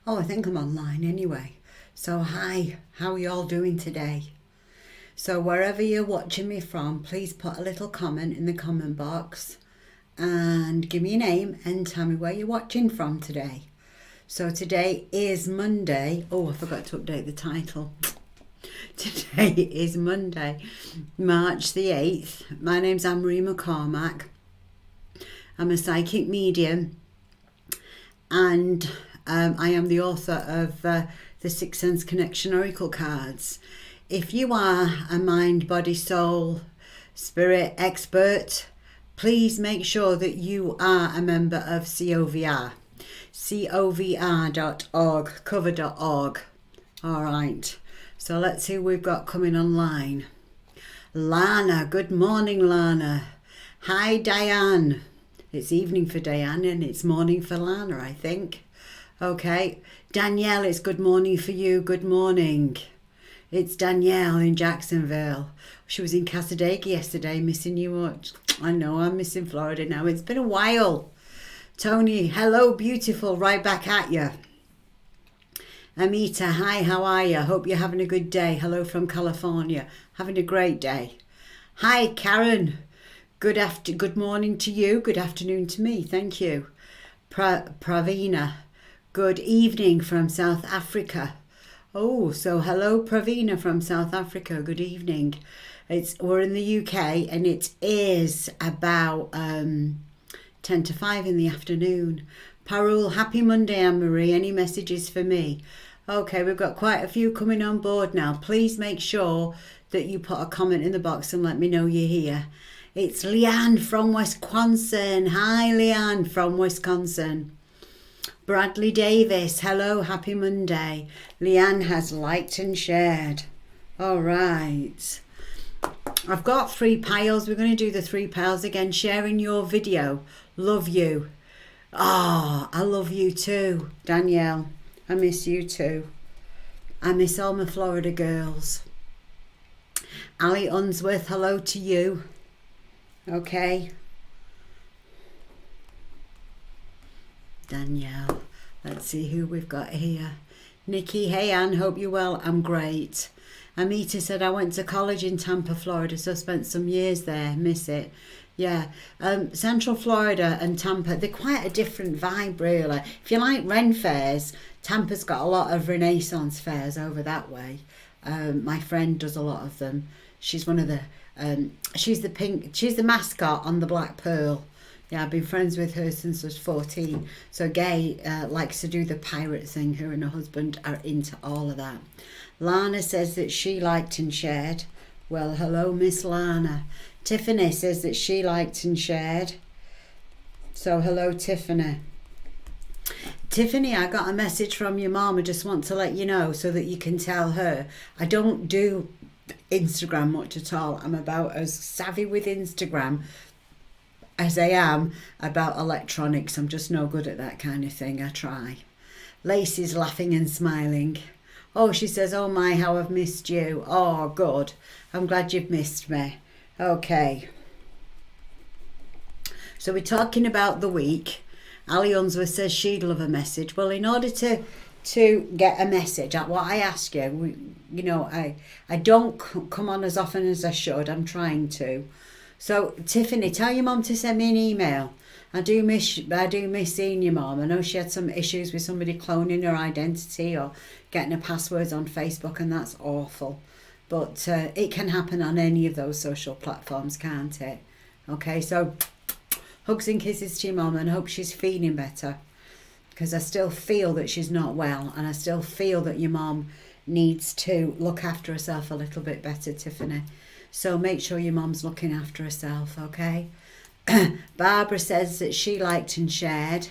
Oh, I think I'm online anyway. So hi, how are you all doing today? So wherever you're watching me from, please put a little comment in the comment box and give me your name and tell me where you're watching from today. So today is Monday. Oh, I forgot to update the title. Today is Monday, March the 8th. My name's Anne-Marie McCormack. I'm a psychic medium and I am the author of the Sixth Sense Connection Oracle cards. If you are a mind, body, soul, spirit expert, please make sure that you are a member of COVR. COVR.org, cover.org. All right, so let's see who we've got coming online. Lana, good morning, Lana. Hi, Diane. It's evening for Diane and it's morning for Lana, I think. Okay, Danielle, it's good morning for you. Good morning. It's Danielle in Jacksonville. She was in Casadega yesterday, missing you much. I know, I'm missing Florida now. It's been a while. Tony, hello, beautiful, right back at you. Amita, hi, how are you? Hope you're having a good day. Hello from California. Having a great day. Hi, Karen. Good morning to you. Good afternoon to me. Thank you. Pravina. Good evening from South Africa. Oh, so hello, Pravina from South Africa. Good evening. We're in the UK and it is about 10 to 5 in the afternoon. Parul, happy Monday, Anne-Marie. Any messages for me? Okay, we've got quite a few coming on board now. Please make sure that you put a comment in the box and let me know you're here. It's Leanne from Wisconsin. Hi, Leanne from Wisconsin. Bradley Davis, hello, happy Monday. Leanne has liked and shared. All right. I've got 3 piles. We're going to do the 3 piles again. Sharing your video. Love you. Ah, I love you too, Danielle. I miss you too. I miss all my Florida girls. Ali Unsworth, hello to you. Okay. Danielle. Let's see who we've got here. Nikki, hey Anne, hope you're well. I'm great. Amita said I went to college in Tampa, Florida, so I spent some years there. Miss it. Yeah, Central Florida and Tampa, they're quite a different vibe, really. If you like Ren fairs, Tampa's got a lot of Renaissance fairs over that way. My friend does a lot of them. She's one of the, she's the mascot on the Black Pearl. Yeah, I've been friends with her since I was 14. So Gay likes to do the pirate thing. Her and her husband are into all of that. Lana says that she liked and shared. Well, hello, Miss Lana. Tiffany says that she liked and shared. So hello, Tiffany. Tiffany, I got a message from your mom. I just want to let you know so that you can tell her. I don't do Instagram much at all. I'm about as savvy with Instagram as I am about electronics. I'm just no good at that kind of thing. I try. Lacey's laughing and smiling. Oh, she says, oh my, how I've missed you. Oh, good. I'm glad you've missed me. Okay. So we're talking about the week. Ali Unsworth says she'd love a message. Well, in order to get a message, what I ask you, I don't come on as often as I should. I'm trying to. So Tiffany, tell your mum to send me an email. I do miss seeing your mum. I know she had some issues with somebody cloning her identity or getting her passwords on Facebook, and that's awful. But it can happen on any of those social platforms, can't it? Okay, so hugs and kisses to your mum and hope she's feeling better. Because I still feel that she's not well, and I still feel that your mum needs to look after herself a little bit better, Tiffany. So make sure your mum's looking after herself, okay? Barbara says that she liked and shared.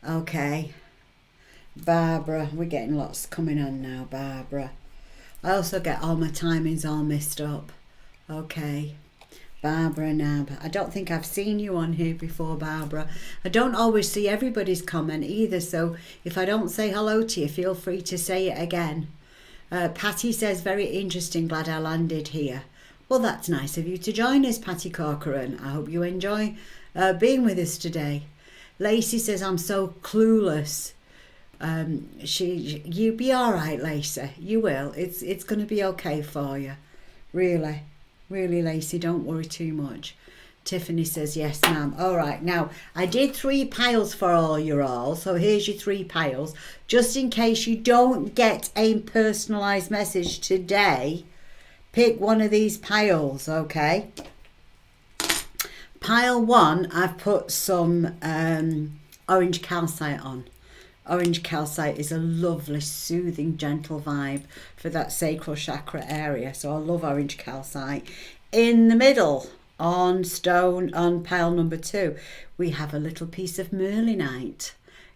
Okay. Barbara, we're getting lots coming on now, Barbara. I also get all my timings all messed up. Okay. Barbara Nab. I don't think I've seen you on here before, Barbara. I don't always see everybody's comment either, so if I don't say hello to you, feel free to say it again. Patty says, very interesting, glad I landed here. Well, that's nice of you to join us, Patty Corcoran. I hope you enjoy being with us today. Lacey says, I'm so clueless. You be all right, Lacey. You will. It's going to be okay for you. Really, Lacey, don't worry too much. Tiffany says, yes, ma'am. All right, now, I did 3 piles for all, so here's your 3 piles. Just in case you don't get a personalised message today, pick one of these piles, okay? Pile 1, I've put some orange calcite on. Orange calcite is a lovely, soothing, gentle vibe for that sacral chakra area. So I love orange calcite. In the middle, on stone, on pile number 2, we have a little piece of merlinite.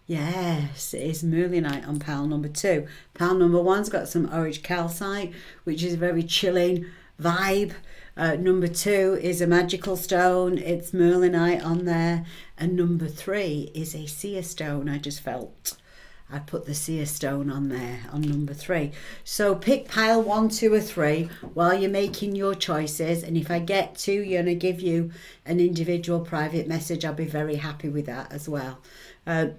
Yes, it is merlinite on pile number 2. Pile number 1's got some orange calcite, which is a very chilling vibe. Number 2 is a magical stone. It's merlinite on there. And number 3 is a seer stone. I just felt I put the seer stone on there on number 3. So pick pile 1, 2 or 3 while you're making your choices. And if I get to you and I give you an individual private message, I'll be very happy with that as well. I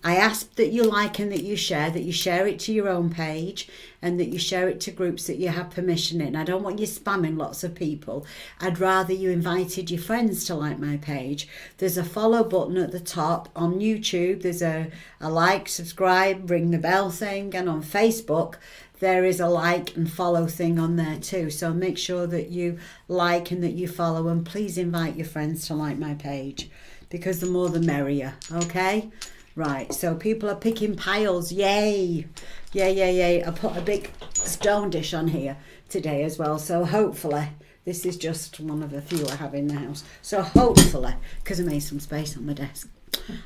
ask that you like and that you share it to your own page and that you share it to groups that you have permission in. I don't want you spamming lots of people. I'd rather you invited your friends to like my page. There's a follow button at the top on YouTube. There's a like, subscribe, ring the bell thing. And on Facebook, there is a like and follow thing on there too. So make sure that you like and that you follow, and please invite your friends to like my page, because the more the merrier, okay? Right, so people are picking piles, yay. Yay. I put a big stone dish on here today as well, so hopefully, this is just one of the few I have in the house. So hopefully, because I made some space on my desk,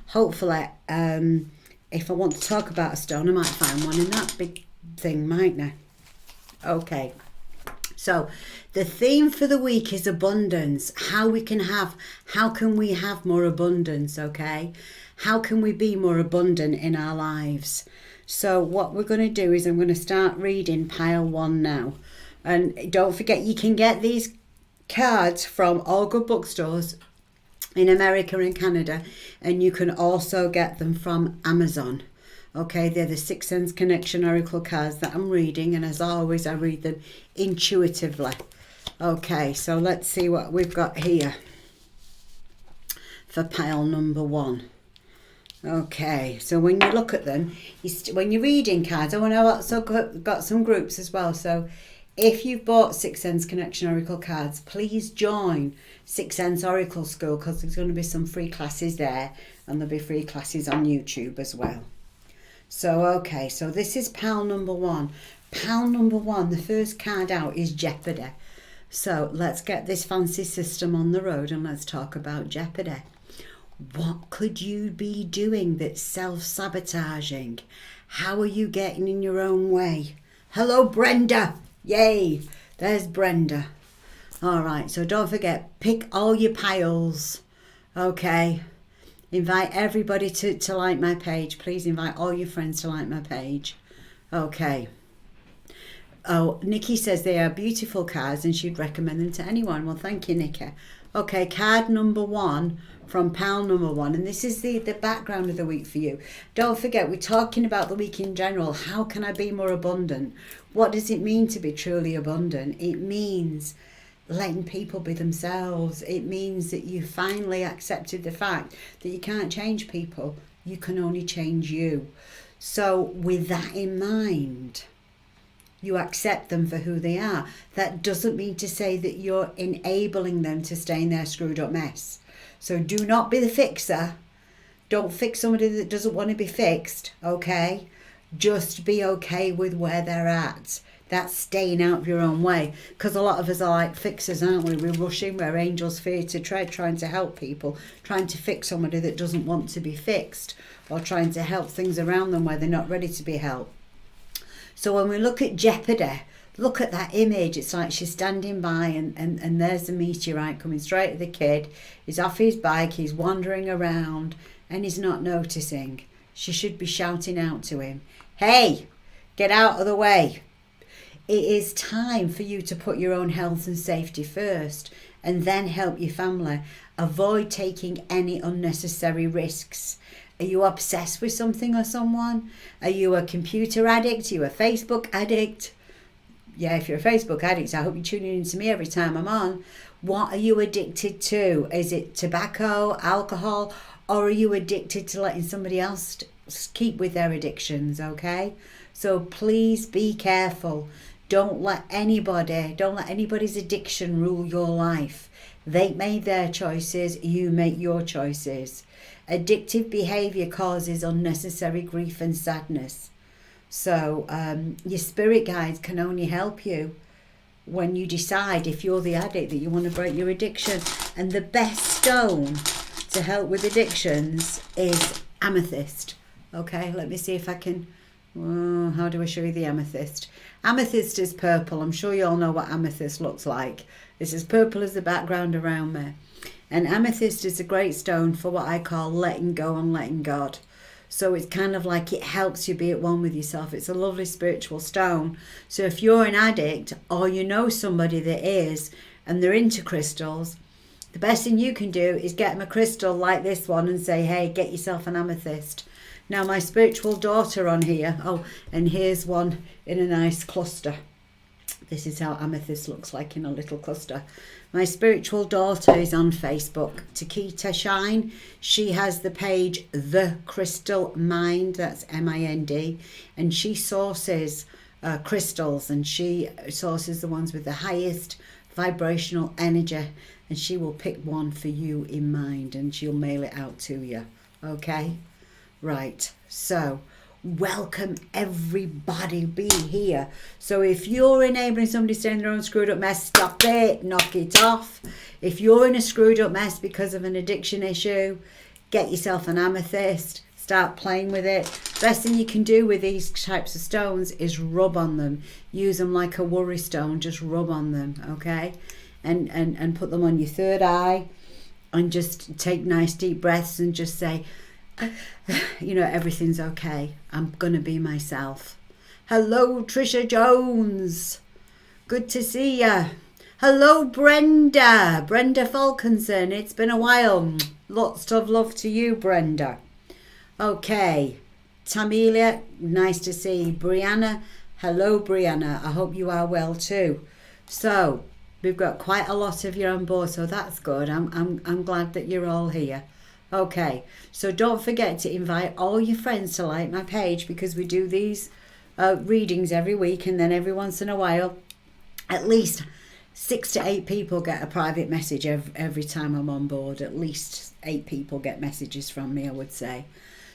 hopefully, if I want to talk about a stone, I might find one in that big thing, mightn't I? Okay. So the theme for the week is abundance. How can we have more abundance, okay? How can we be more abundant in our lives? So what we're going to do is I'm going to start reading pile 1 now. And don't forget, you can get these cards from all good bookstores in America and Canada. And you can also get them from Amazon. Okay, they're the 6 Sense Connection Oracle cards that I'm reading, and as always, I read them intuitively. Okay, so let's see what we've got here for pile number 1. Okay, so when you look at them, when you're reading cards, I also got some groups as well. So if you've bought 6 Sense Connection Oracle cards, please join 6 Sense Oracle School, because there's going to be some free classes there, and there'll be free classes on YouTube as well. So, okay, so this is pile number 1. Pile number 1, the first card out is Jeopardy. So let's get this fancy system on the road and let's talk about Jeopardy. What could you be doing that's self-sabotaging? How are you getting in your own way? Hello, Brenda. Yay, there's Brenda. All right, so don't forget, pick all your piles, okay? Invite everybody to like my page. Please invite all your friends to like my page. Okay. Oh, Nikki says they are beautiful cards and she'd recommend them to anyone. Well, thank you, Nikki. Okay, card number 1 from pile number 1. And this is the background of the week for you. Don't forget, we're talking about the week in general. How can I be more abundant? What does it mean to be truly abundant? It means letting people be themselves. It means that you finally accepted the fact that you can't change people. You can only change you. So with that in mind, you accept them for who they are. That doesn't mean to say that you're enabling them to stay in their screwed up mess. So do not be the fixer. Don't fix somebody that doesn't want to be fixed, okay? Just be okay with where they're at. That's staying out of your own way. Because a lot of us are like fixers, aren't we? We're rushing, we're angels fear to tread, trying to help people, trying to fix somebody that doesn't want to be fixed, or trying to help things around them where they're not ready to be helped. So when we look at Jeopardy, look at that image. It's like she's standing by and there's the meteorite coming straight at the kid. He's off his bike, he's wandering around and he's not noticing. She should be shouting out to him, hey, get out of the way. It is time for you to put your own health and safety first and then help your family. Avoid taking any unnecessary risks. Are you obsessed with something or someone? Are you a computer addict? Are you a Facebook addict? Yeah, if you're a Facebook addict, I hope you're tuning in to me every time I'm on. What are you addicted to? Is it tobacco, alcohol, or are you addicted to letting somebody else keep with their addictions, okay? So please be careful. Don't let anybody's addiction rule your life. They made their choices, you make your choices. Addictive behaviour causes unnecessary grief and sadness. So your spirit guides can only help you when you decide, if you're the addict, that you want to break your addiction. And the best stone to help with addictions is amethyst. Okay, let me see if I can... how do I show you the amethyst? Amethyst is purple. I'm sure you all know what amethyst looks like. It's as purple as the background around me. And amethyst is a great stone for what I call letting go and letting God. So it's kind of like it helps you be at one with yourself. It's a lovely spiritual stone. So if you're an addict or you know somebody that is and they're into crystals, the best thing you can do is get them a crystal like this one and say, hey, get yourself an amethyst. Now my spiritual daughter on here, and here's one in a nice cluster. This is how amethyst looks like in a little cluster. My spiritual daughter is on Facebook, Takita Shine. She has the page The Crystal Mind, that's MIND, and she sources crystals, and she sources the ones with the highest vibrational energy, and she will pick one for you in mind and she'll mail it out to you. Okay? Right, so welcome everybody, be here. So if you're enabling somebody to stay in their own screwed up mess, stop it, knock it off. If you're in a screwed up mess because of an addiction issue, get yourself an amethyst, start playing with it. Best thing you can do with these types of stones is rub on them. Use them like a worry stone, just rub on them, okay? And put them on your third eye and just take nice deep breaths and just say, you know, everything's okay. I'm gonna be myself. Hello, Trisha Jones. Good to see ya. Hello, Brenda. Brenda Falconson. It's been a while. Lots of love to you, Brenda. Okay. Tamelia, nice to see you. Brianna. Hello, Brianna. I hope you are well too. So we've got quite a lot of you on board, so that's good. I'm glad that you're all here. Okay, so don't forget to invite all your friends to like my page, because we do these readings every week, and then every once in a while, at least 6 to 8 people get a private message every time I'm on board. At least 8 people get messages from me, I would say.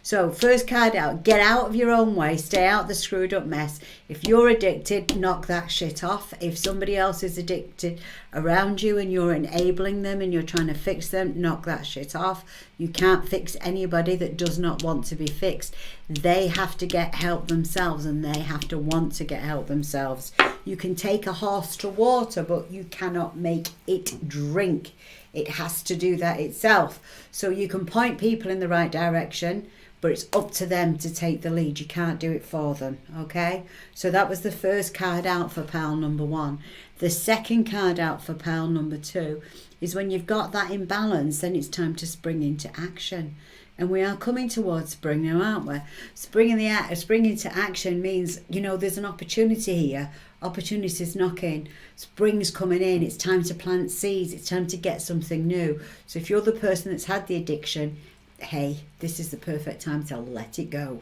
So first card out, get out of your own way, stay out the screwed up mess. If you're addicted, knock that shit off. If somebody else is addicted around you and you're enabling them and you're trying to fix them, knock that shit off. You can't fix anybody that does not want to be fixed. They have to get help themselves, and they have to want to get help themselves. You can take a horse to water, but you cannot make it drink. It has to do that itself. So you can point people in the right direction, but it's up to them to take the lead. You can't do it for them, okay? So that was the first card out for pile number 1. The second card out for pile number 2 is when you've got that imbalance, then it's time to spring into action. And we are coming towards spring now, aren't we? Spring into action means, you know, there's an opportunity here. Opportunity's knocking. Spring's coming in. It's time to plant seeds. It's time to get something new. So if you're the person that's had the addiction, hey, this is the perfect time to let it go.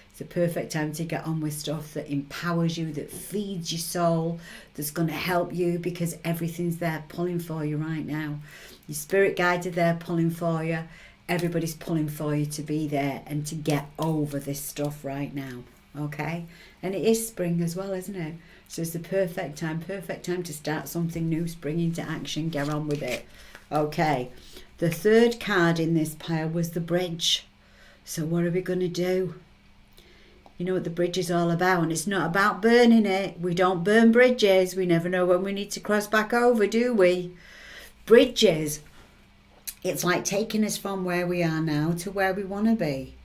It's the perfect time to get on with stuff that empowers you, that feeds your soul, that's going to help you, because everything's there pulling for you right now. Your spirit guides are there pulling for you. Everybody's pulling for you to be there and to get over this stuff right now, okay? And it is spring as well, isn't it? So it's the perfect time to start something new, spring into action, get on with it. Okay. The third card in this pile was the bridge. So what are we going to do? You know what the bridge is all about, and it's not about burning it. We don't burn bridges. We never know when we need to cross back over, do we? Bridges, it's like taking us from where we are now to where we want to be.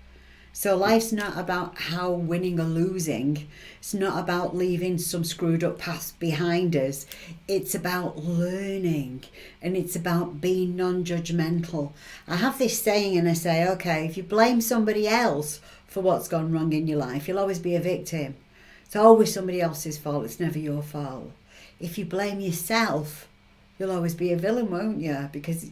So life's not about how winning or losing. It's not about leaving some screwed up past behind us. It's about learning, and it's about being non-judgmental. I have this saying, and I say, okay, if you blame somebody else for what's gone wrong in your life, you'll always be a victim. It's always somebody else's fault. It's never your fault. If you blame yourself, you'll always be a villain, won't you? Because,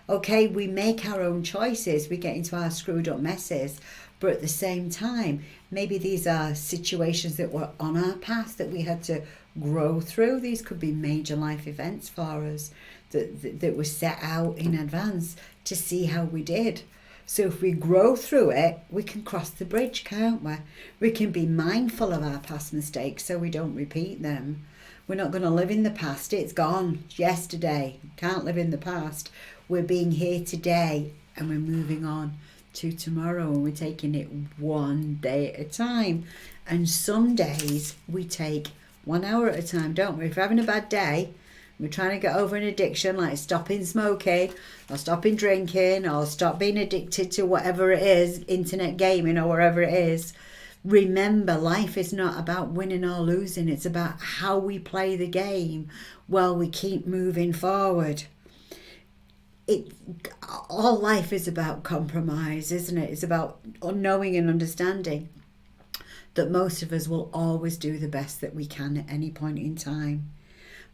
okay, we make our own choices. We get into our screwed up messes. But at the same time, maybe these are situations that were on our path that we had to grow through. These could be major life events for us that were set out in advance to see how we did. So if we grow through it, we can cross the bridge, can't we? We can be mindful of our past mistakes so we don't repeat them. We're not going to live in the past. It's gone. It's yesterday. Can't live in the past. We're being here today, and we're moving on to tomorrow, and we're taking it one day at a time. And some days we take 1 hour at a time, don't we? If we're having a bad day, we're trying to get over an addiction like stopping smoking or stopping drinking or stop being addicted to whatever it is, internet gaming or wherever it is. Remember, life is not about winning or losing. It's about how we play the game while we keep moving forward. All life is about compromise, isn't it? It's about knowing and understanding that most of us will always do the best that we can at any point in time.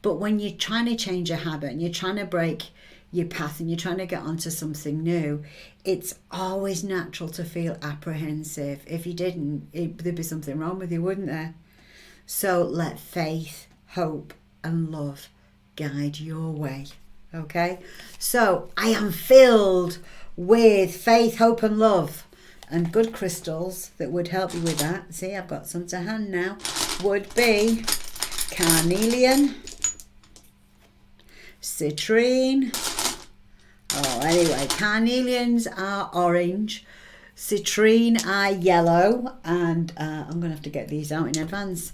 But when you're trying to change a habit and you're trying to break your path and you're trying to get onto something new, it's always natural to feel apprehensive. If you didn't, there'd be something wrong with you, wouldn't there? So let faith, hope and love guide your way. Okay, so I am filled with faith, hope and love, and good crystals that would help you with that. See, I've got some to hand now. Would be carnelian, citrine. Carnelians are orange, citrine are yellow, and I'm going to have to get these out in advance.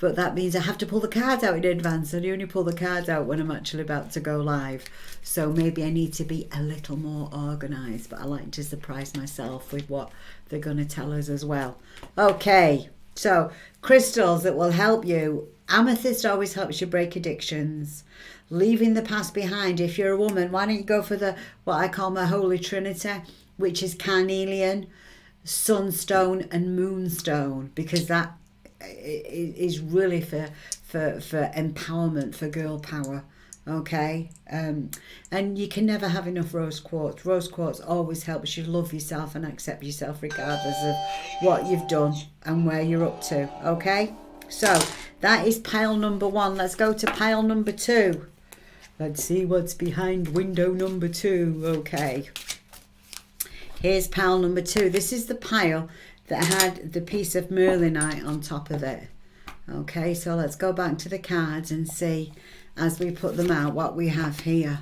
But that means I have to pull the cards out in advance, and I only pull the cards out when I'm actually about to go live. So maybe I need to be a little more organised, but I like to surprise myself with what they're going to tell us as well. Okay, so crystals that will help you. Amethyst always helps you break addictions. Leaving the past behind. If you're a woman, why don't you go for what I call my Holy Trinity, which is carnelian, sunstone and moonstone, because that is really for empowerment, for girl power. Okay, and you can never have enough rose quartz. Rose quartz always helps you love yourself and accept yourself regardless of what you've done and where you're up to. Okay, so that is pile number 1. Let's go to pile number 2. Let's see what's behind window number 2. Okay, here's pile number 2. This is the pile that had the piece of merlinite on top of it. Okay, so let's go back to the cards and see, as we put them out, what we have here.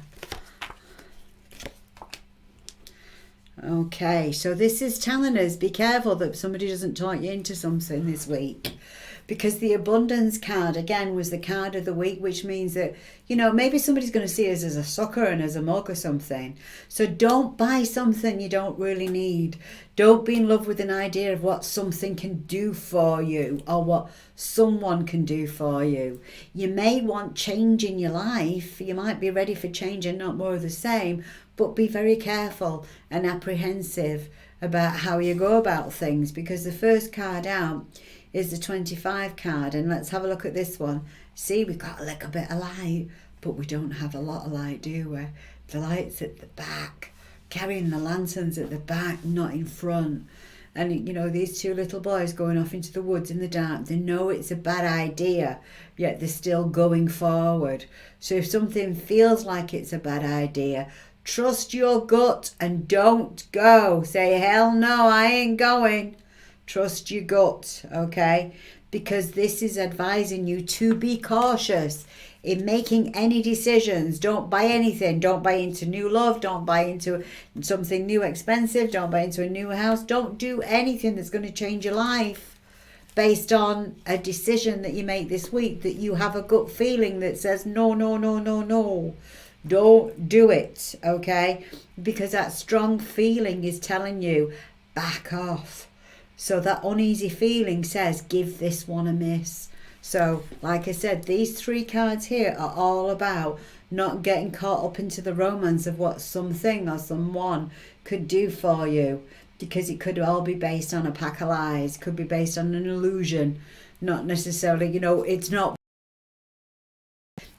Okay, so this is telling us, be careful that somebody doesn't talk you into something this week. Because the abundance card, again, was the card of the week, which means that, maybe somebody's going to see us as a sucker and as a mug or something. So don't buy something you don't really need. Don't be in love with an idea of what something can do for you or what someone can do for you. You may want change in your life. You might be ready for change and not more of the same, but be very careful and apprehensive about how you go about things, because the first card out is the 25 card, and let's have a look at this one. See, we've got a little bit of light, but we don't have a lot of light, do we? The light's at the back, carrying the lanterns at the back, not in front. And these two little boys going off into the woods in the dark, they know it's a bad idea, yet they're still going forward. So if something feels like it's a bad idea, trust your gut and don't go. Say, hell no, I ain't going. Trust your gut, okay? Because this is advising you to be cautious in making any decisions. Don't buy anything. Don't buy into new love. Don't buy into something new expensive. Don't buy into a new house. Don't do anything that's going to change your life based on a decision that you make this week that you have a gut feeling that says no, no, no, no, no. Don't do it, okay? Because that strong feeling is telling you, back off. So that uneasy feeling says, give this one a miss. So, like I said, these 3 cards here are all about not getting caught up into the romance of what something or someone could do for you, because it could all be based on a pack of lies, could be based on an illusion, not necessarily,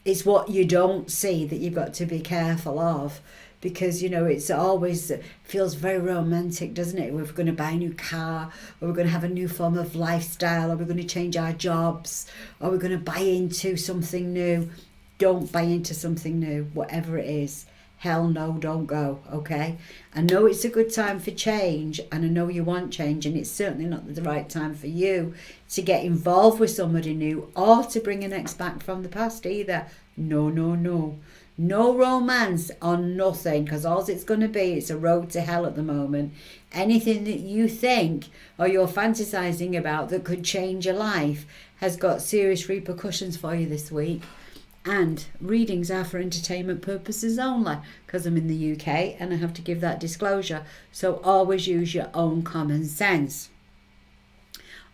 it's what you don't see that you've got to be careful of. Because, it's always feels very romantic, doesn't it? We're going to buy a new car, or we're going to have a new form of lifestyle, or we're going to change our jobs, or we're going to buy into something new. Don't buy into something new, whatever it is. Hell no, don't go, okay? I know it's a good time for change, and I know you want change, and it's certainly not the right time for you to get involved with somebody new or to bring an ex back from the past either. No, no, no. No romance on nothing, because all it's going to be, it's a road to hell at the moment. Anything that you think or you're fantasizing about that could change your life has got serious repercussions for you this week. And readings are for entertainment purposes only, because I'm in the UK and I have to give that disclosure. So always use your own common sense.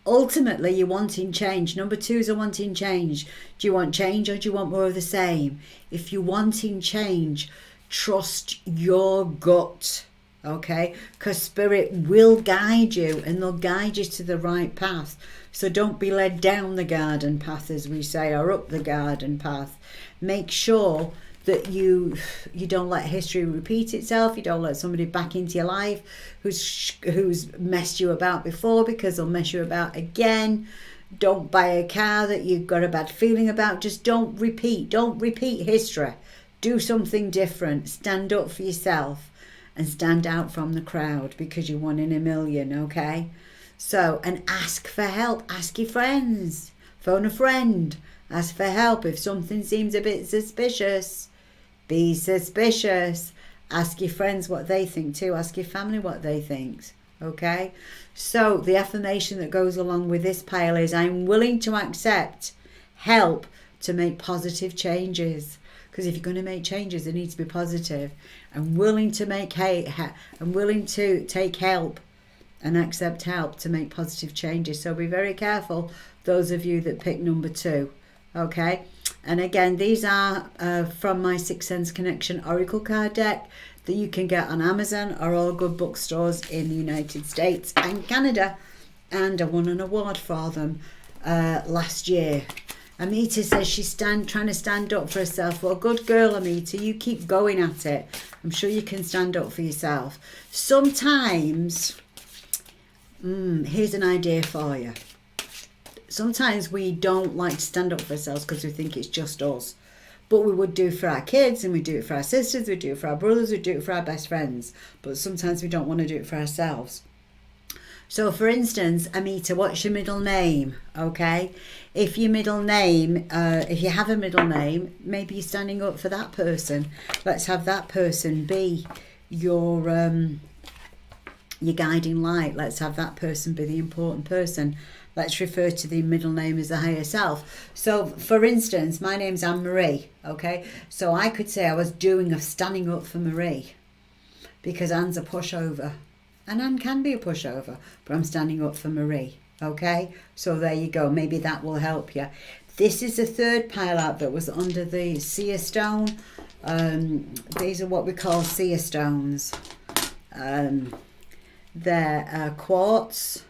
Ultimately, you're wanting change. Number 2s are wanting change. Do you want change, or do you want more of the same? If you're wanting change, trust your gut, okay? Because Spirit will guide you, and they'll guide you to the right path. So don't be led down the garden path, as we say, or up the garden path. Make sure that you don't let history repeat itself. You don't let somebody back into your life who's messed you about before, because they'll mess you about again. Don't buy a car that you've got a bad feeling about. Just don't repeat history. Do something different. Stand up for yourself and stand out from the crowd, because you're 1 in a million, okay? So, and ask for help. Ask your friends. Phone a friend. Ask for help if something seems a bit suspicious. Be suspicious. Ask your friends what they think too. Ask your family what they think. Okay? So the affirmation that goes along with this pile is, I'm willing to accept help to make positive changes. Because if you're going to make changes, they need to be positive. I'm willing to I'm willing to take help and accept help to make positive changes. So be very careful, those of you that pick number 2. Okay? And again, these are from my Sixth Sense Connection Oracle card deck that you can get on Amazon or all good bookstores in the United States and Canada. And I won an award for them last year. Amita says she's trying to stand up for herself. Well, good girl, Amita. You keep going at it. I'm sure you can stand up for yourself. Sometimes, here's an idea for you. Sometimes we don't like to stand up for ourselves because we think it's just us. But we would do it for our kids, and we do it for our sisters, we do it for our brothers, we do it for our best friends. But sometimes we don't want to do it for ourselves. So for instance, Amita, what's your middle name? Okay. If your middle name, if you have a middle name, maybe you're standing up for that person. Let's have that person be your guiding light. Let's have that person be the important person. Let's refer to the middle name as the higher self. So, for instance, my name's Anne-Marie, okay? So I could say I was standing up for Marie, because Anne's a pushover. And Anne can be a pushover, but I'm standing up for Marie, okay? So there you go. Maybe that will help you. This is the 3rd pile out that was under the Seer Stone. These are what we call Seer Stones. They're quartz.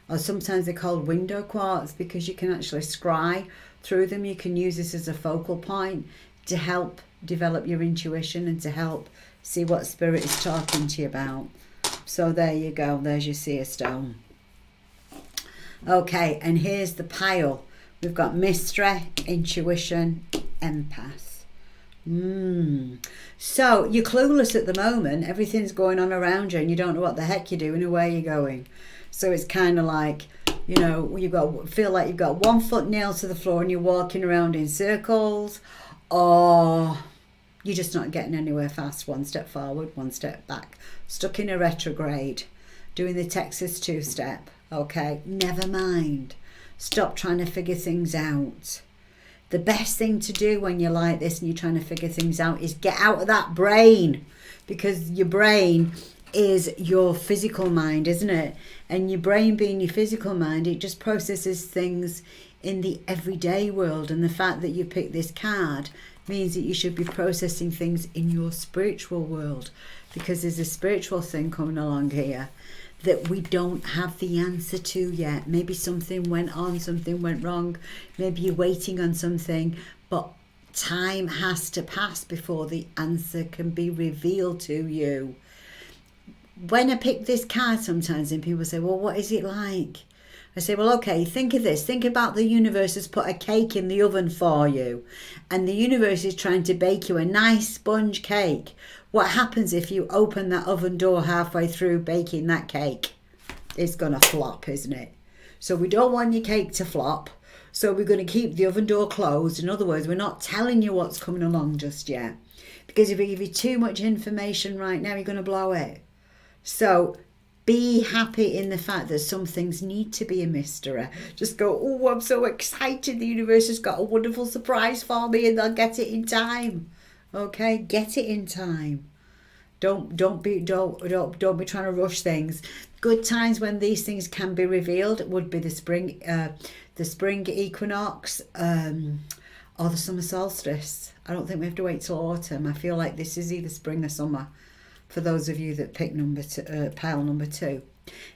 Or sometimes they're called window quartz, because you can actually scry through them. You can use this as a focal point to help develop your intuition and to help see what Spirit is talking to you about. So there you go. There's your Seer Stone. Okay, and here's the pile. We've got mystery, intuition, empath. So you're clueless at the moment. Everything's going on around you and you don't know what the heck you're doing or where you're going. So it's kind of like, you know, feel like you've got one foot nailed to the floor and you're walking around in circles, or you're just not getting anywhere fast. One step forward, one step back. Stuck in a retrograde, doing the Texas 2-step. Okay, never mind. Stop trying to figure things out. The best thing to do when you're like this and you're trying to figure things out is get out of that brain, because your brain is your physical mind, isn't it? And your brain being your physical mind, it just processes things in the everyday world. And the fact that you picked this card means that you should be processing things in your spiritual world, because there's a spiritual thing coming along here that we don't have the answer to yet. Maybe something went on, something went wrong, maybe you're waiting on something, but time has to pass before the answer can be revealed to you. When I pick this card sometimes and people say, well, what is it like? I say, well, okay, think of this. Think about the universe has put a cake in the oven for you, and the universe is trying to bake you a nice sponge cake. What happens if you open that oven door halfway through baking that cake? It's going to flop, isn't it? So we don't want your cake to flop. So we're going to keep the oven door closed. In other words, we're not telling you what's coming along just yet. Because if we give you too much information right now, you're going to blow it. So be happy in the fact that some things need to be a mystery. Just go, oh, I'm so excited. The universe has got a wonderful surprise for me, and they'll get it in time. Okay, get it in time. Don't be trying to rush things. Good times when these things can be revealed would be the spring equinox, or the summer solstice. I don't think we have to wait till autumn. I feel like this is either spring or summer, for those of you that pick pile number 2.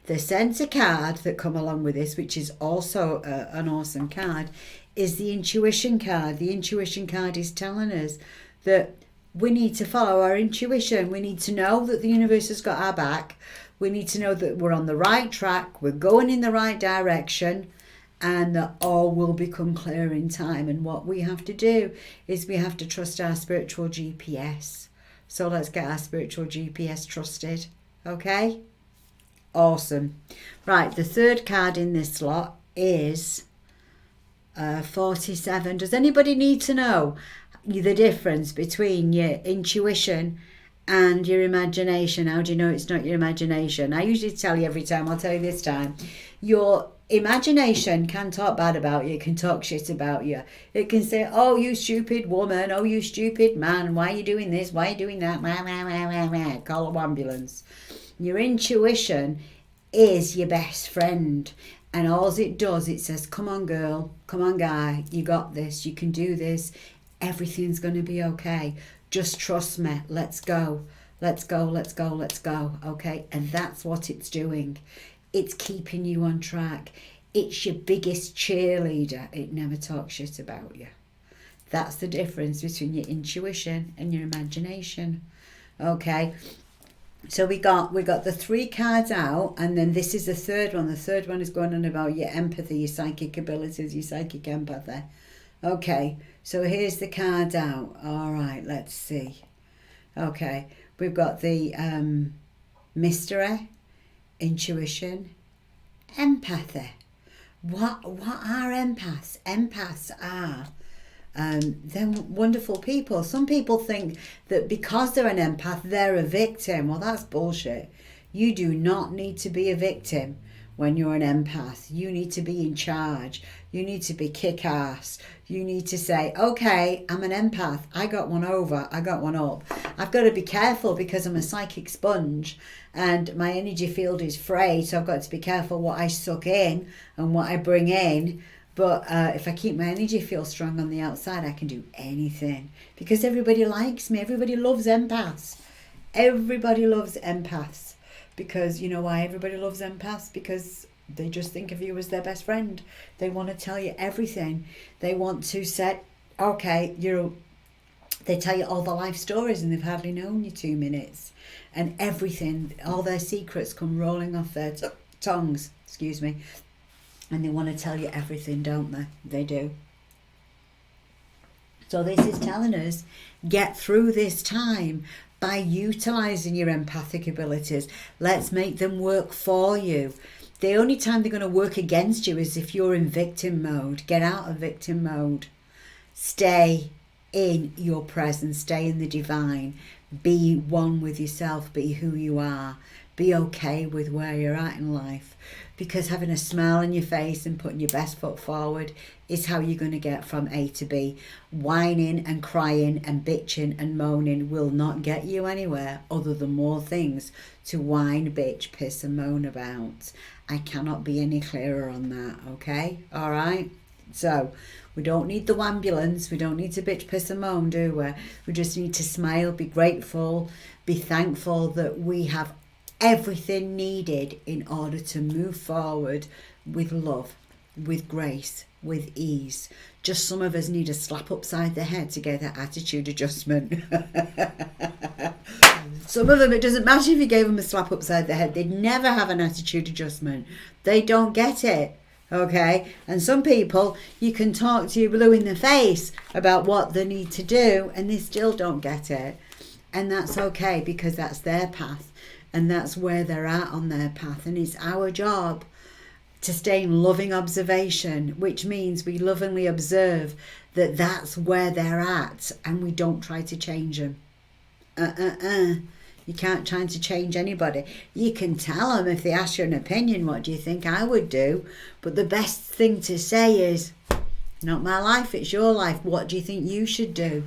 The centre card that come along with this, which is also an awesome card, is the intuition card. The intuition card is telling us that we need to follow our intuition. We need to know that the universe has got our back. We need to know that we're on the right track, we're going in the right direction, and that all will become clear in time. And what we have to do is we have to trust our spiritual GPS. So let's get our spiritual GPS trusted. Okay? Awesome. Right, the third card in this slot is 47. Does anybody need to know the difference between your intuition and your imagination? How do you know it's not your imagination? I usually tell you every time, I'll tell you this time. Your imagination can talk bad about you, can talk shit about you. It can say, oh, you stupid woman, oh, you stupid man, why are you doing this, why are you doing that, call an ambulance. Your intuition is your best friend, and all it does, it says, come on girl, come on guy, you got this, you can do this, everything's going to be okay, just trust me, let's go, let's go, let's go, let's go. Okay? And that's what it's doing. It's keeping you on track. It's your biggest cheerleader. It never talks shit about you. That's the difference between your intuition and your imagination. Okay, so we got the 3 cards out, and then this is the third one. The third one is going on about your empathy, your psychic abilities, your psychic empathy. Okay, so here's the cards out. All right, let's see. Okay, we've got the mystery, intuition, empathy. What are empaths? Empaths are they're wonderful people. Some people think that because they're an empath, they're a victim. Well, that's bullshit. You do not need to be a victim when you're an empath. You need to be in charge. You need to be kick-ass. You need to say, okay, I'm an empath. I got one over. I got one up. I've got to be careful because I'm a psychic sponge and my energy field is frayed. So I've got to be careful what I suck in and what I bring in. But if I keep my energy field strong on the outside, I can do anything because everybody likes me. Everybody loves empaths. Everybody loves empaths. Because you know why everybody loves empaths? Because they just think of you as their best friend. They want to tell you everything. They want to say, okay, they tell you all the life stories and they've hardly known you 2 minutes. And everything, all their secrets come rolling off their tongues, excuse me. And they want to tell you everything, don't they? They do. So this is telling us, get through this time by utilising your empathic abilities. Let's make them work for you. The only time they're going to work against you is if you're in victim mode. Get out of victim mode. Stay in your presence. Stay in the divine. Be one with yourself. Be who you are. Be okay with where you're at in life, because having a smile on your face and putting your best foot forward is how you're going to get from A to B. Whining and crying and bitching and moaning will not get you anywhere other than more things to whine, bitch, piss and moan about. I cannot be any clearer on that, okay? All right? So we don't need the ambulance. We don't need to bitch, piss and moan, do we? We just need to smile, be grateful, be thankful that we have everything needed in order to move forward with love, with grace, with ease. Just some of us need a slap upside the head to get that attitude adjustment. Some of them, it doesn't matter if you gave them a slap upside the head, they'd never have an attitude adjustment. They don't get it. Okay, and some people you can talk to blue in the face about what they need to do and they still don't get it, and that's okay, because that's their path and that's where they're at on their path, and it's our job to stay in loving observation, which means we lovingly observe that that's where they're at and we don't try to change them. You can't try to change anybody. You can tell them if they ask you an opinion, what do you think I would do? But the best thing to say is, not my life, it's your life. What do you think you should do?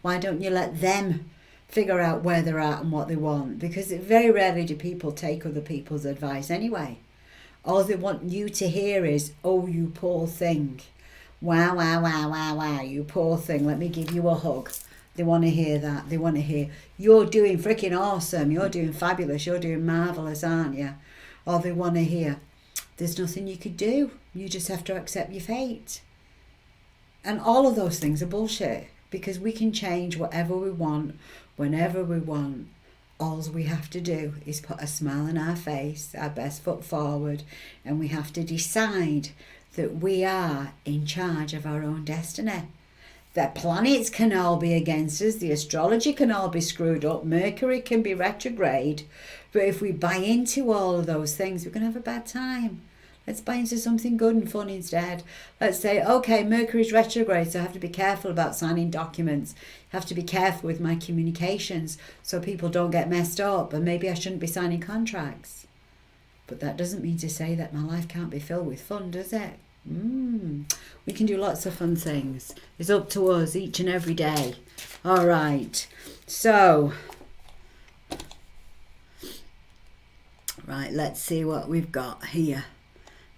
Why don't you let them figure out where they're at and what they want? Because very rarely do people take other people's advice anyway. All they want you to hear is, oh, you poor thing. Wow, wow, wow, wow, wow, you poor thing. Let me give you a hug. They want to hear that. They want to hear, you're doing freaking awesome. You're doing fabulous. You're doing marvellous, aren't you? Or they want to hear, there's nothing you could do. You just have to accept your fate. And all of those things are bullshit, because we can change whatever we want, whenever we want. All we have to do is put a smile on our face, our best foot forward, and we have to decide that we are in charge of our own destiny. The planets can all be against us, the astrology can all be screwed up, Mercury can be retrograde, but if we buy into all of those things, we're going to have a bad time. Let's buy into something good and fun instead. Let's say, okay, Mercury's retrograde, so I have to be careful about signing documents. I have to be careful with my communications so people don't get messed up, and maybe I shouldn't be signing contracts. But that doesn't mean to say that my life can't be filled with fun, does it? We can do lots of fun things. It's up to us each and every day. All right. So, right, let's see what we've got here.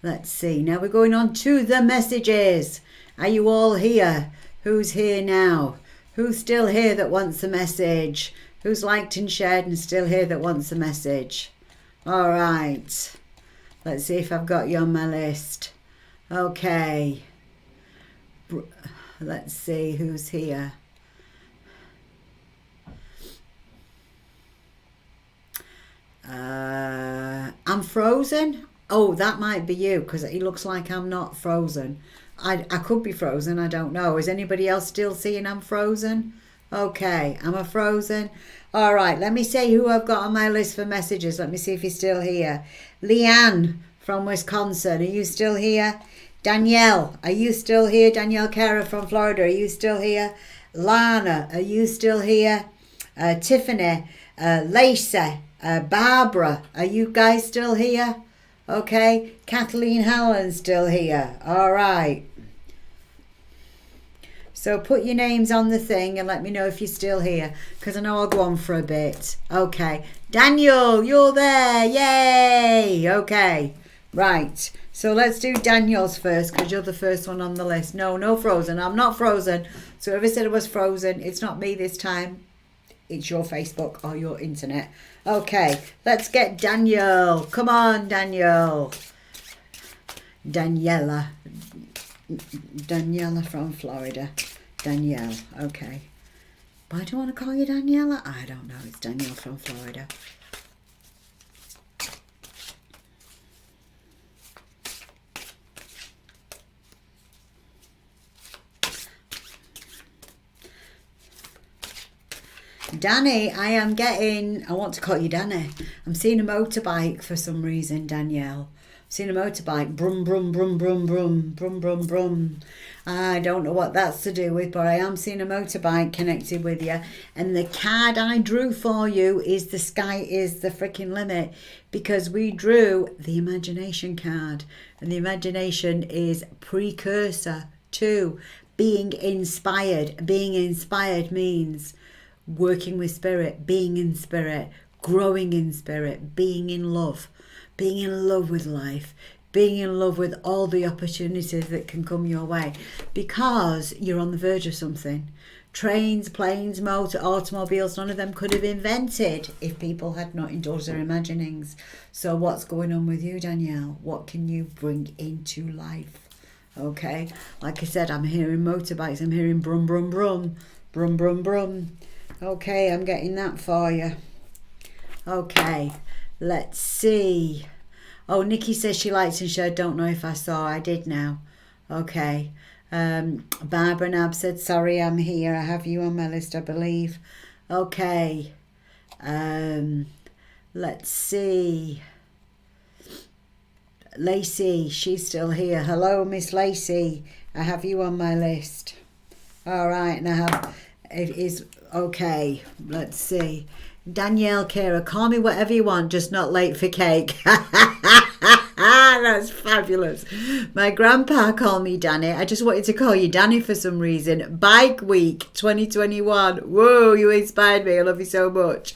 Let's see. Now we're going on to the messages. Are you all here? Who's here now? Who's still here that wants a message? Who's liked and shared and still here that wants a message? All right. Let's see if I've got you on my list. Okay. Let's see who's here. I'm frozen. Oh, that might be you, because it looks like I'm not frozen. I could be frozen, I don't know. Is anybody else still seeing I'm frozen? Okay, am I frozen? All right, let me see who I've got on my list for messages. Let me see if he's still here. Leanne from Wisconsin, are you still here? Danielle, are you still here? Danielle Cara from Florida, are you still here? Lana, are you still here? Tiffany, Lacey, Barbara, are you guys still here? Okay, Kathleen O'hannahan still here. All right. So put your names on the thing and let me know if you're still here, because I know I'll go on for a bit. Okay, Daniel, you're there. Yay. Okay, right. So let's do Daniel's first, because you're the first one on the list. No frozen. I'm not frozen. So whoever said I was frozen, it's not me this time. It's your Facebook or your internet. Okay, let's get Daniel. Come on, Daniel. Daniela from Florida. Danielle, okay. Why do I want to call you Daniela? I don't know. It's Danielle from Florida. Danny, I want to call you Danny. I'm seeing a motorbike for some reason, Danielle. Seen a motorbike. Brum, brum, brum, brum, brum, brum, brum, brum. I don't know what that's to do with, but I am seeing a motorbike connected with you. And the card I drew for you is the sky is the freaking limit, because we drew the imagination card. And the imagination is precursor to being inspired. Being inspired means working with spirit, being in spirit, growing in spirit, being in love with life, being in love with all the opportunities that can come your way, because you're on the verge of something. Trains, planes, automobiles, none of them could have invented if people had not indulged their imaginings. So what's going on with you, Danielle? What can you bring into life? Okay, like I said, I'm hearing motorbikes, I'm hearing brum, brum, brum, brum, brum, brum. Okay, I'm getting that for you. Okay, let's see. Oh, Nikki says she likes and shared. Don't know if I saw. I did now. Okay. Barbara Nab said, sorry, I'm here. I have you on my list, I believe. Okay. Let's see. Lacey, she's still here. Hello, Miss Lacey. I have you on my list. All right, and I have... It is... Okay, let's see. Danielle Kara, call me whatever you want, just not late for cake. That's fabulous. My grandpa called me Danny. I just wanted to call you Danny for some reason. Bike Week 2021. Whoa, you inspired me. I love you so much.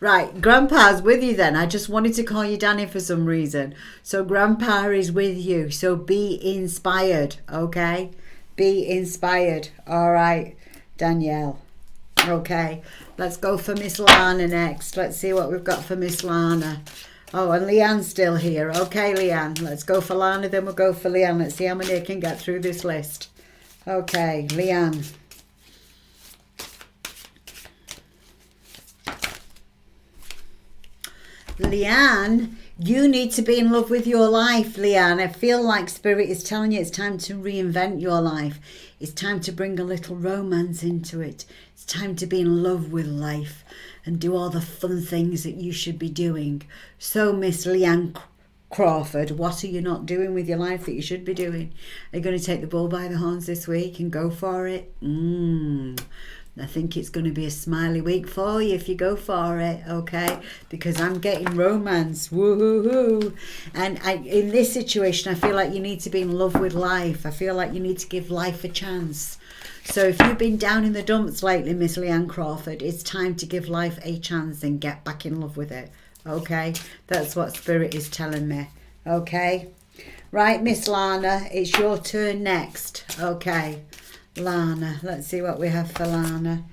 Right, Grandpa's with you then. I just wanted to call you Danny for some reason. So Grandpa is with you. So be inspired, okay? Be inspired. All right, Danielle. Okay, let's go for Miss Lana next. Let's see what we've got for Miss Lana. Oh, and Leanne's still here. Okay, Leanne, let's go for Lana, then we'll go for Leanne. Let's see how many I can get through this list. Okay, Leanne. Leanne, you need to be in love with your life, Leanne. I feel like Spirit is telling you it's time to reinvent your life. It's time to bring a little romance into it. It's time to be in love with life and do all the fun things that you should be doing. So, Miss Leanne Crawford, what are you not doing with your life that you should be doing? Are you going to take the bull by the horns this week and go for it? I think it's going to be a smiley week for you if you go for it, okay? Because I'm getting romance, woohoo! And in this situation, I feel like you need to be in love with life. I feel like you need to give life a chance. So if you've been down in the dumps lately, Miss Leanne Crawford, it's time to give life a chance and get back in love with it, okay? That's what Spirit is telling me, okay? Right, Miss Lana, it's your turn next, okay? Lana, let's see what we have for Lana.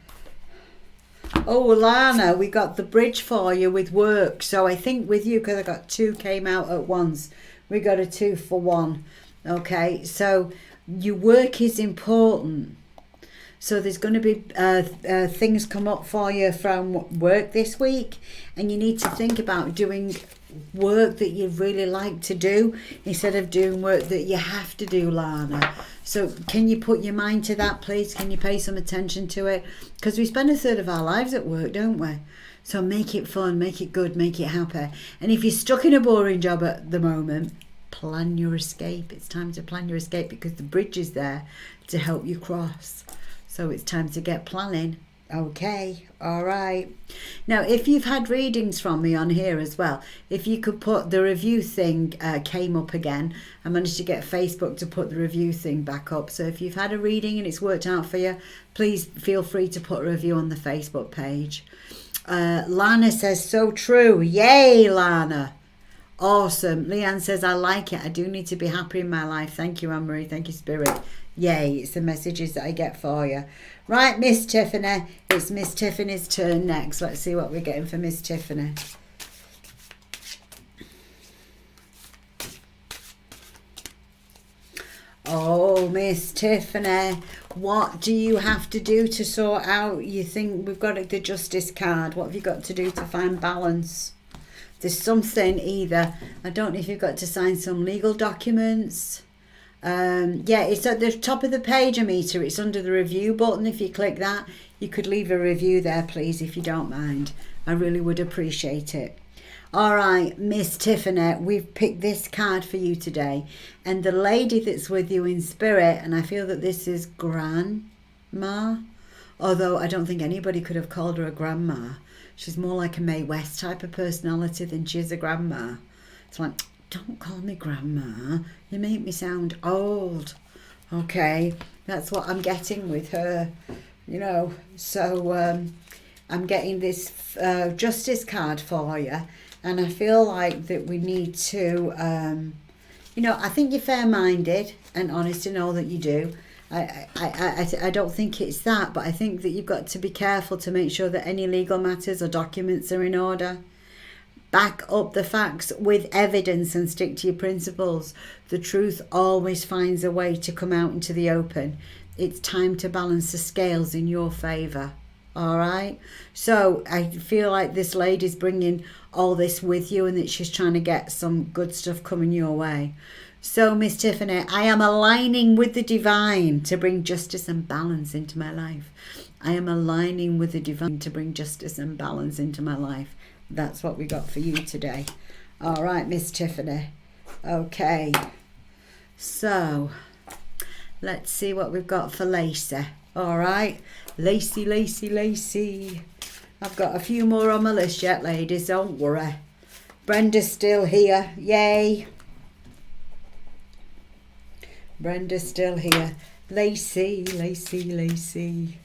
Oh, Lana, we got the bridge for you with work. So I think with you, because I got two came out at once, we got a 2 for 1. Okay, so your work is important. So there's going to be things come up for you from work this week, and you need to think about doing work that you really like to do instead of doing work that you have to do, Lana. So can you put your mind to that, please? Can you pay some attention to it? Because we spend a third of our lives at work, don't we? So make it fun, make it good, make it happy. And if you're stuck in a boring job at the moment, plan your escape. It's time to plan your escape, because the bridge is there to help you cross. So it's time to get planning. Okay, all right. Now, if you've had readings from me on here as well, if you could put the review thing came up again. I managed to get Facebook to put the review thing back up. So if you've had a reading and it's worked out for you, please feel free to put a review on the Facebook page. Lana says, so true. Yay, Lana. Awesome. Leanne says, I like it. I do need to be happy in my life. Thank you, Anne-Marie. Thank you, Spirit. Yay, it's the messages that I get for you. Right, Miss Tiffany. It's Miss Tiffany's turn next. Let's see what we're getting for Miss Tiffany. Oh, Miss Tiffany, what do you have to do to sort out? You think we've got the Justice card. What have you got to do to find balance? There's something either. I don't know if you've got to sign some legal documents. Yeah, it's at the top of the page, Amita. It's under the review button. If you click that, you could leave a review there, please, if you don't mind. I really would appreciate it. All right, Miss Tiffany, we've picked this card for you today. And the lady that's with you in spirit, and I feel that this is Grandma, although I don't think anybody could have called her a grandma. She's more like a Mae West type of personality than she is a grandma. It's like, don't call me grandma. You make me sound old. Okay, that's what I'm getting with her, you know. So I'm getting this justice card for you. And I feel like that we need to, you know, I think you're fair-minded and honest in all that you do. I don't think it's that, but I think that you've got to be careful to make sure that any legal matters or documents are in order. Back up the facts with evidence and stick to your principles. The truth always finds a way to come out into the open. It's time to balance the scales in your favour. All right? So I feel like this lady's bringing all this with you and that she's trying to get some good stuff coming your way. So, Miss Tiffany, I am aligning with the divine to bring justice and balance into my life. I am aligning with the divine to bring justice and balance into my life. That's what we got for you today. All right, Miss Tiffany. Okay. So, let's see what we've got for Lacey. All right. Lacey, Lacey, Lacey. I've got a few more on my list yet, ladies. Don't worry. Brenda's still here. Yay. Brenda's still here. Lacey, Lacey, Lacey.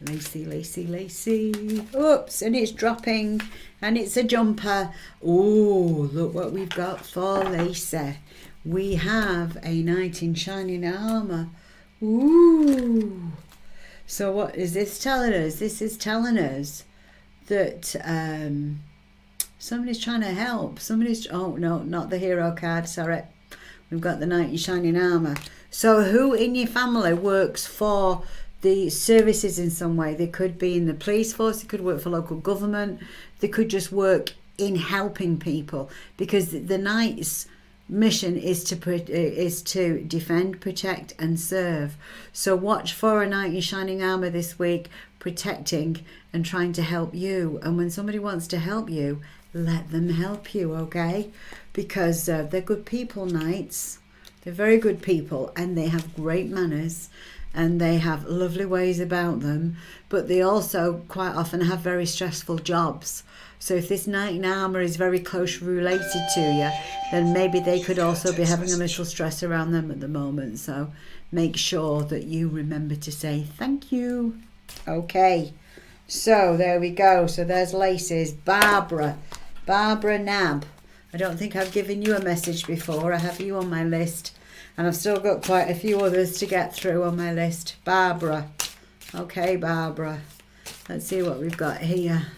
Lacey, Lacey, Lacey. Oops, and it's dropping. And it's a jumper. Oh, look what we've got for Lacey. We have a knight in shining armour. Ooh. So what is this telling us? This is telling us that somebody's trying to help. Oh, no, not the hero card. Sorry. We've got the knight in shining armour. So who in your family works for the services in some way? They could be in the police force. They could work for local government. They could just work in helping people. Because the knight's mission is to defend, protect and serve. So watch for a knight in shining armour this week, protecting and trying to help you. And when somebody wants to help you, let them help you, okay? Because they're good people, knights. They're very good people and they have great manners and they have lovely ways about them, but they also quite often have very stressful jobs. So if this knight in armour is very close related to you, then maybe they could also be having a little stress around them at the moment. So make sure that you remember to say thank you. Okay, so there we go. So there's Lacey's. Barbara Nab. I don't think I've given you a message before. I have you on my list. And I've still got quite a few others to get through on my list. Barbara. Okay, Barbara. Let's see what we've got here.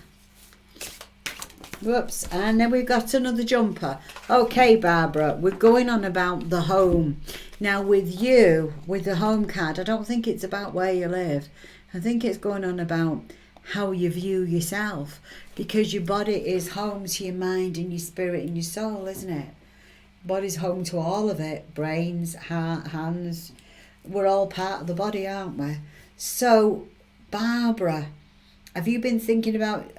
Whoops. And then we've got another jumper. Okay, Barbara. We're going on about the home. Now, with you, with the home card, I don't think it's about where you live. I think it's going on about how you view yourself. Because your body is home to your mind and your spirit and your soul, isn't it? Body's home to all of it. Brains, heart, hands. We're all part of the body, aren't we? So, Barbara, have you been thinking about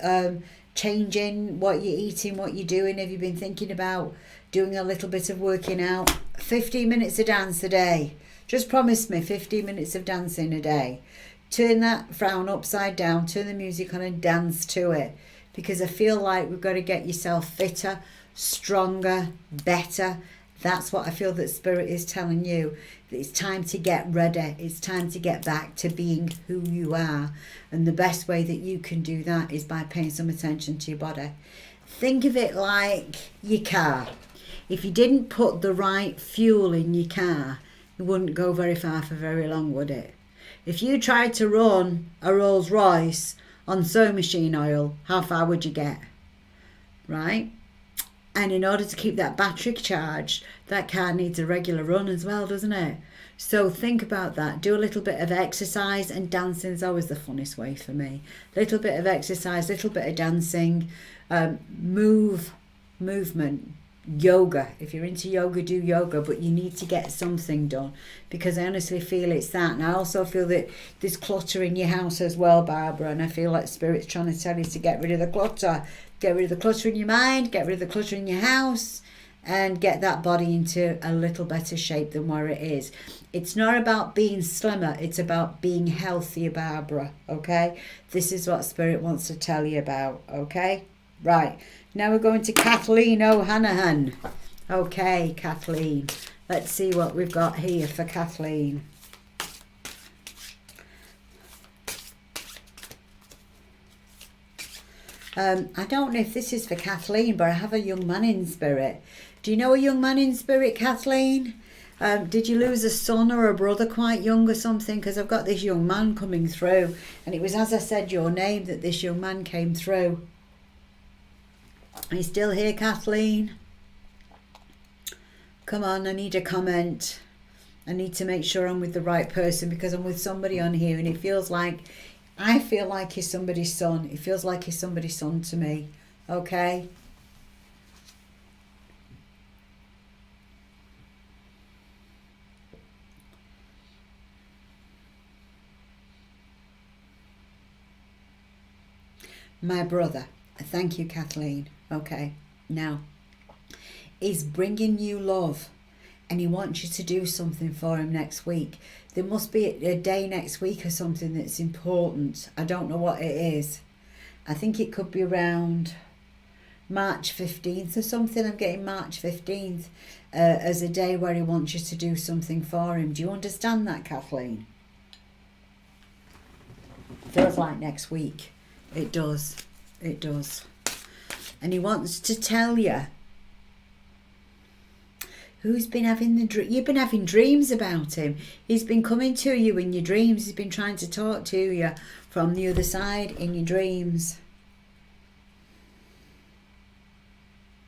changing what you're eating, what you're doing? Have you been thinking about doing a little bit of working out? 15 minutes of dance a day. Just promise me 15 minutes of dancing a day. Turn that frown upside down, turn the music on and dance to it. Because I feel like we've got to get yourself fitter, stronger, better. That's what I feel that Spirit is telling you. That it's time to get ready. It's time to get back to being who you are. And the best way that you can do that is by paying some attention to your body. Think of it like your car. If you didn't put the right fuel in your car, it wouldn't go very far for very long, would it? If you tried to run a Rolls Royce on sewing machine oil, how far would you get? Right? And in order to keep that battery charged, that car needs a regular run as well, doesn't it? So think about that. Do a little bit of exercise, and dancing is always the funnest way for me. Little bit of exercise, little bit of dancing, movement. yoga. If you're into yoga, do yoga, but you need to get something done, because I honestly feel it's that. And I also feel that there's clutter in your house as well, Barbara, and I feel like Spirit's trying to tell you to get rid of the clutter. Get rid of the clutter in your mind, get rid of the clutter in your house, and get that body into a little better shape than where it is. It's not about being slimmer, it's about being healthier, Barbara, okay? This is what Spirit wants to tell you about, okay? Right, now we're going to Kathleen O'hannahan. Okay, Kathleen, let's see what we've got here for Kathleen. I don't know if this is for Kathleen, but I have a young man in spirit. Do you know a young man in spirit, Kathleen? Did you lose a son or a brother quite young or something? Because I've got this young man coming through, and it was as I said your name that this young man came through. Are you still here, Kathleen? Come on, I need a comment. I need to make sure I'm with the right person, because I'm with somebody on here and it feels like, I feel like he's somebody's son. It feels like he's somebody's son to me. Okay? My brother. Thank you, Kathleen. Okay. Now, he's bringing you love, and he wants you to do something for him next week. There must be a day next week or something that's important. I don't know what it is. I think it could be around March 15th or something. I'm getting March 15th as a day where he wants you to do something for him. Do you understand that, Kathleen? Feels like next week. It does. It does. And he wants to tell you who's been having you've been having dreams about him. He's been coming to you in your dreams. He's been trying to talk to you from the other side in your dreams.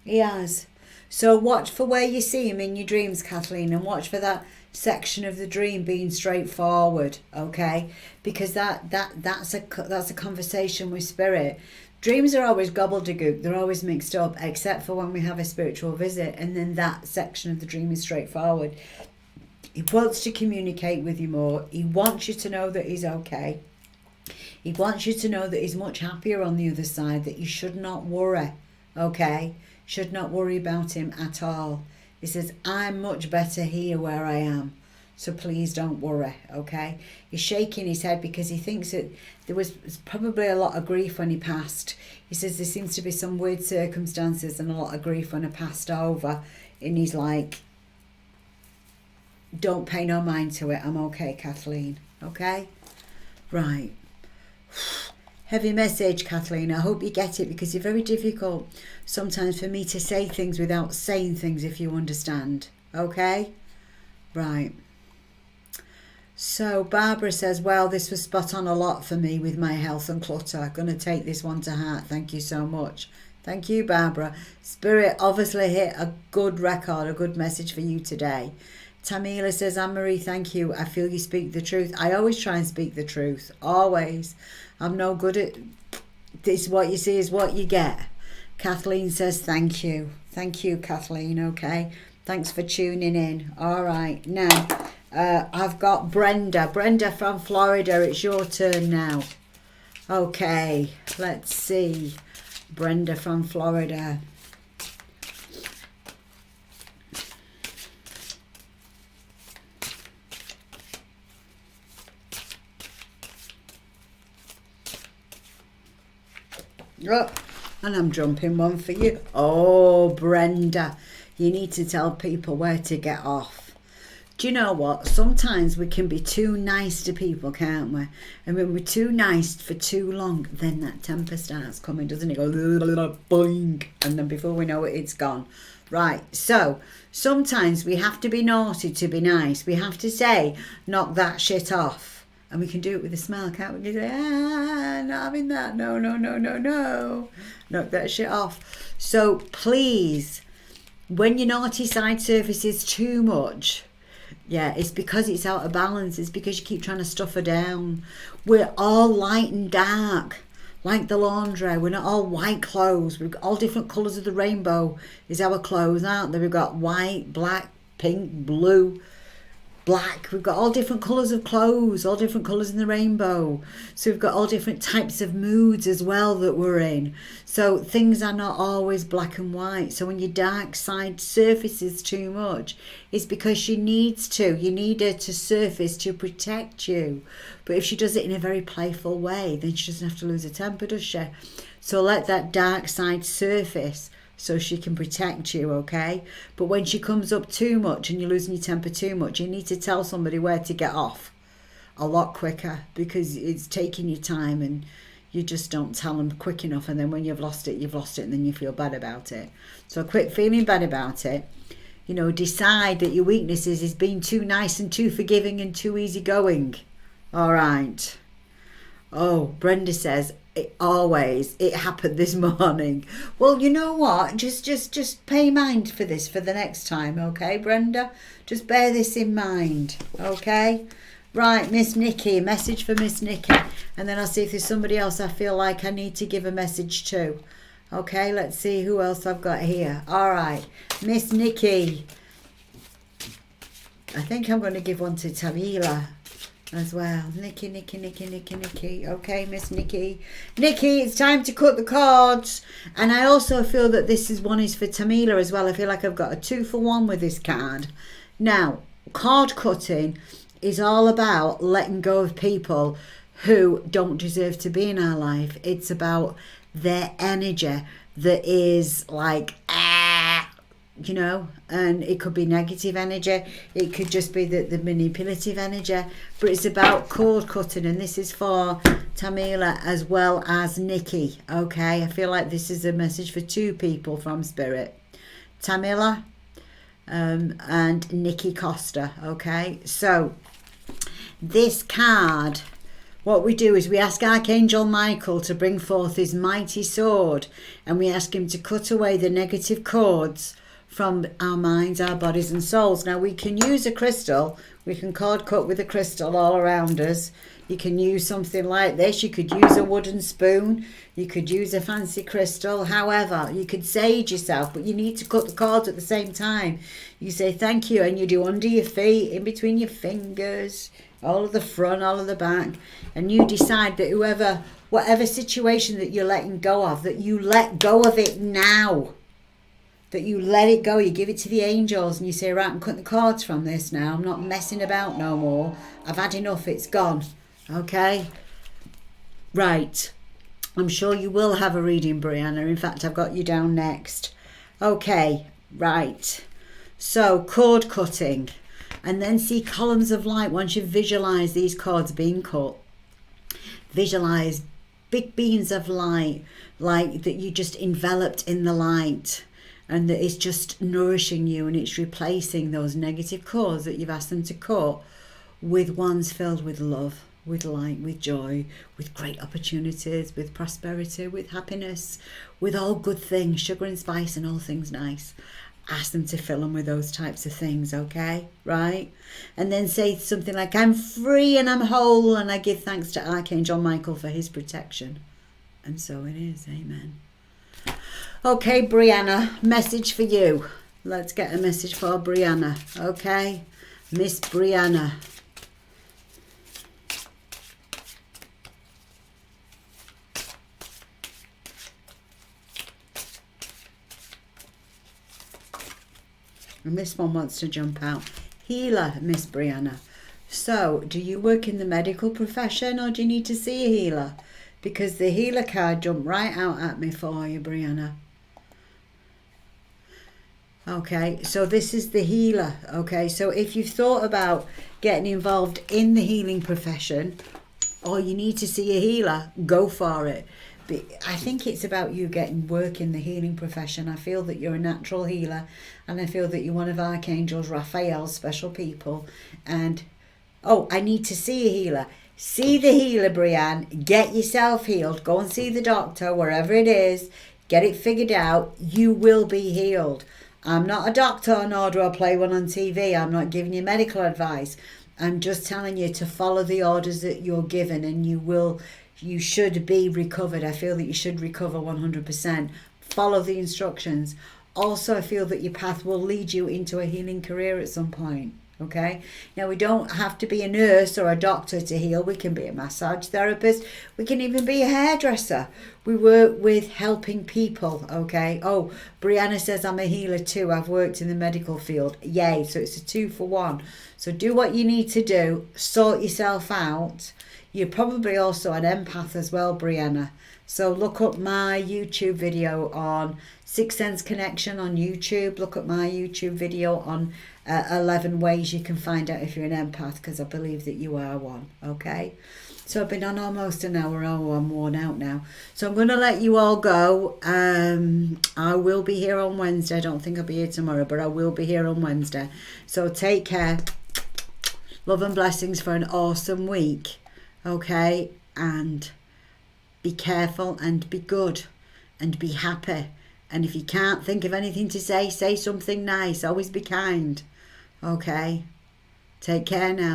He has. So watch for where you see him in your dreams, Kathleen, and watch for that section of the dream being straightforward, okay? Because that's a conversation with spirit. Dreams are always gobbledygook, they're always mixed up, except for when we have a spiritual visit, and then that section of the dream is straightforward. He wants to communicate with you more. He wants you to know that he's okay. He wants you to know that he's much happier on the other side, that you should not worry, okay? Should not worry about him at all. He says, I'm much better here where I am. So please don't worry, okay? He's shaking his head because he thinks that there was probably a lot of grief when he passed. He says there seems to be some weird circumstances and a lot of grief when I passed over. And he's like, don't pay no mind to it. I'm okay, Kathleen. Okay? Right. Heavy message, Kathleen. I hope you get it, because it's very difficult sometimes for me to say things without saying things, if you understand. Okay? Right. So Barbara says, well, this was spot on a lot for me with my health and clutter. Going to take this one to heart. Thank you so much. Thank you, Barbara. Spirit obviously hit a good record, a good message for you today. Tamila says, Anne-Marie, thank you. I feel you speak the truth. I always try and speak the truth. Always. I'm no good at this. What you see is what you get. Kathleen says, thank you. Thank you, Kathleen. Okay. Thanks for tuning in. All right. Now, I've got Brenda. Brenda from Florida. It's your turn now. Okay. Let's see. Brenda from Florida. Oh, and I'm jumping one for you. Oh, Brenda, you need to tell people where to get off. Do you know what? Sometimes we can be too nice to people, can't we? And when we're too nice for too long, then that temper starts coming, doesn't it? Go boing, and then before we know it, it's gone. Right, so sometimes we have to be naughty to be nice. We have to say, knock that shit off. And we can do it with a smile, can't we? We say, not having that. No. Knock that shit off. So please, when your naughty side surfaces too much, yeah, it's because it's out of balance. It's because you keep trying to stuff her down. We're all light and dark. like the laundry. We're not all white clothes. We've got all different colours of the rainbow is our clothes, aren't they? We've got white, black, pink, blue, black. We've got all different colours of clothes, all different colours in the rainbow. So we've got all different types of moods as well that we're in. So things are not always black and white. So when your dark side surfaces too much, it's because she needs to. You need her to surface to protect you. But if she does it in a very playful way, then she doesn't have to lose her temper, does she? So let that dark side surface so she can protect you, okay? But when she comes up too much and you're losing your temper too much, you need to tell somebody where to get off a lot quicker, because it's taking your time and you just don't tell them quick enough, and then when you've lost it, and then you feel bad about it. So quit feeling bad about it. You know, decide that your weakness is being too nice and too forgiving and too easygoing. All right. Oh, Brenda says, it happened this morning. Well, you know what? Just pay mind for this for the next time, okay, Brenda? Just bear this in mind, okay? Right, Miss Nikki, a message for Miss Nikki. And then I'll see if there's somebody else I feel like I need to give a message to. Okay, let's see who else I've got here. All right, Miss Nikki. I think I'm going to give one to Tamila as well. Nikki. Okay, Miss Nikki. Nikki, it's time to cut the cards. And I also feel that this one is for Tamila as well. I feel like I've got a 2-for-1 with this card. Now, card cutting is all about letting go of people who don't deserve to be in our life. It's about their energy that is like, you know, and it could be negative energy, it could just be the manipulative energy, but it's about cord cutting, and this is for Tamila as well as Nikki, okay? I feel like this is a message for 2 people from Spirit, Tamila and Nikki Costa, okay? So this card, what we do is we ask Archangel Michael to bring forth his mighty sword, and we ask him to cut away the negative cords from our minds, our bodies and souls. Now we can use a crystal, we can cord cut with a crystal all around us. You can use something like this, you could use a wooden spoon, you could use a fancy crystal, however, you could sage yourself, but you need to cut the cords at the same time. You say thank you, and you do under your feet, in between your fingers, all of the front, all of the back, and you decide that whatever situation that you're letting go of, that you let go of it now. That you let it go, you give it to the angels, and you say, right, I'm cutting the cords from this now. I'm not messing about no more. I've had enough, it's gone. Okay? Right. I'm sure you will have a reading, Brianna. In fact, I've got you down next. Okay, right. So, cord cutting. And then see columns of light once you visualise these cords being cut. Visualise big beams of light, like that you just enveloped in the light. And that it's just nourishing you, and it's replacing those negative cords that you've asked them to cut with ones filled with love, with light, with joy, with great opportunities, with prosperity, with happiness, with all good things, sugar and spice and all things nice. Ask them to fill them with those types of things, okay? Right? And then say something like, I'm free and I'm whole, and I give thanks to Archangel Michael for his protection. And so it is. Amen. Okay, Brianna, message for you. Let's get a message for Brianna, okay? Miss Brianna. And this one wants to jump out. Healer, Miss Brianna. So, do you work in the medical profession, or do you need to see a healer? Because the healer card jumped right out at me for you, Brianna. Okay, so this is the healer. Okay, so if you've thought about getting involved in the healing profession, or you need to see a healer, go for it. But I think it's about you getting work in the healing profession. I feel that you're a natural healer, and I feel that you're one of Archangel Raphael's special people. And, oh, I need to see a healer. See the healer, Brianne. Get yourself healed. Go and see the doctor, wherever it is. Get it figured out. You will be healed. I'm not a doctor, nor do I play one on TV. I'm not giving you medical advice. I'm just telling you to follow the orders that you're given, and you will you should be recovered. I feel that you should recover 100%. Follow the instructions. Also, I feel that your path will lead you into a healing career at some point. Okay, now we don't have to be a nurse or a doctor to heal. We can be a massage therapist. We can even be a hairdresser. We work with helping people. Okay. Oh, Brianna says I'm a healer too. I've worked in the medical field. Yay. So it's a 2-for-1. So do what you need to do. Sort yourself out. You're probably also an empath as well, Brianna. So look up my YouTube video on Sixth Sense Connection on YouTube. Look at my YouTube video on 11 ways you can find out if you're an empath, because I believe that you are one. Okay, so I've been on almost an hour. Oh, I'm worn out now. So I'm going to let you all go. I will be here on Wednesday. I don't think I'll be here tomorrow, but I will be here on Wednesday. So take care. Love and blessings for an awesome week. Okay, and be careful and be good and be happy. And if you can't think of anything to say, say something nice. Always be kind. Okay. Take care now.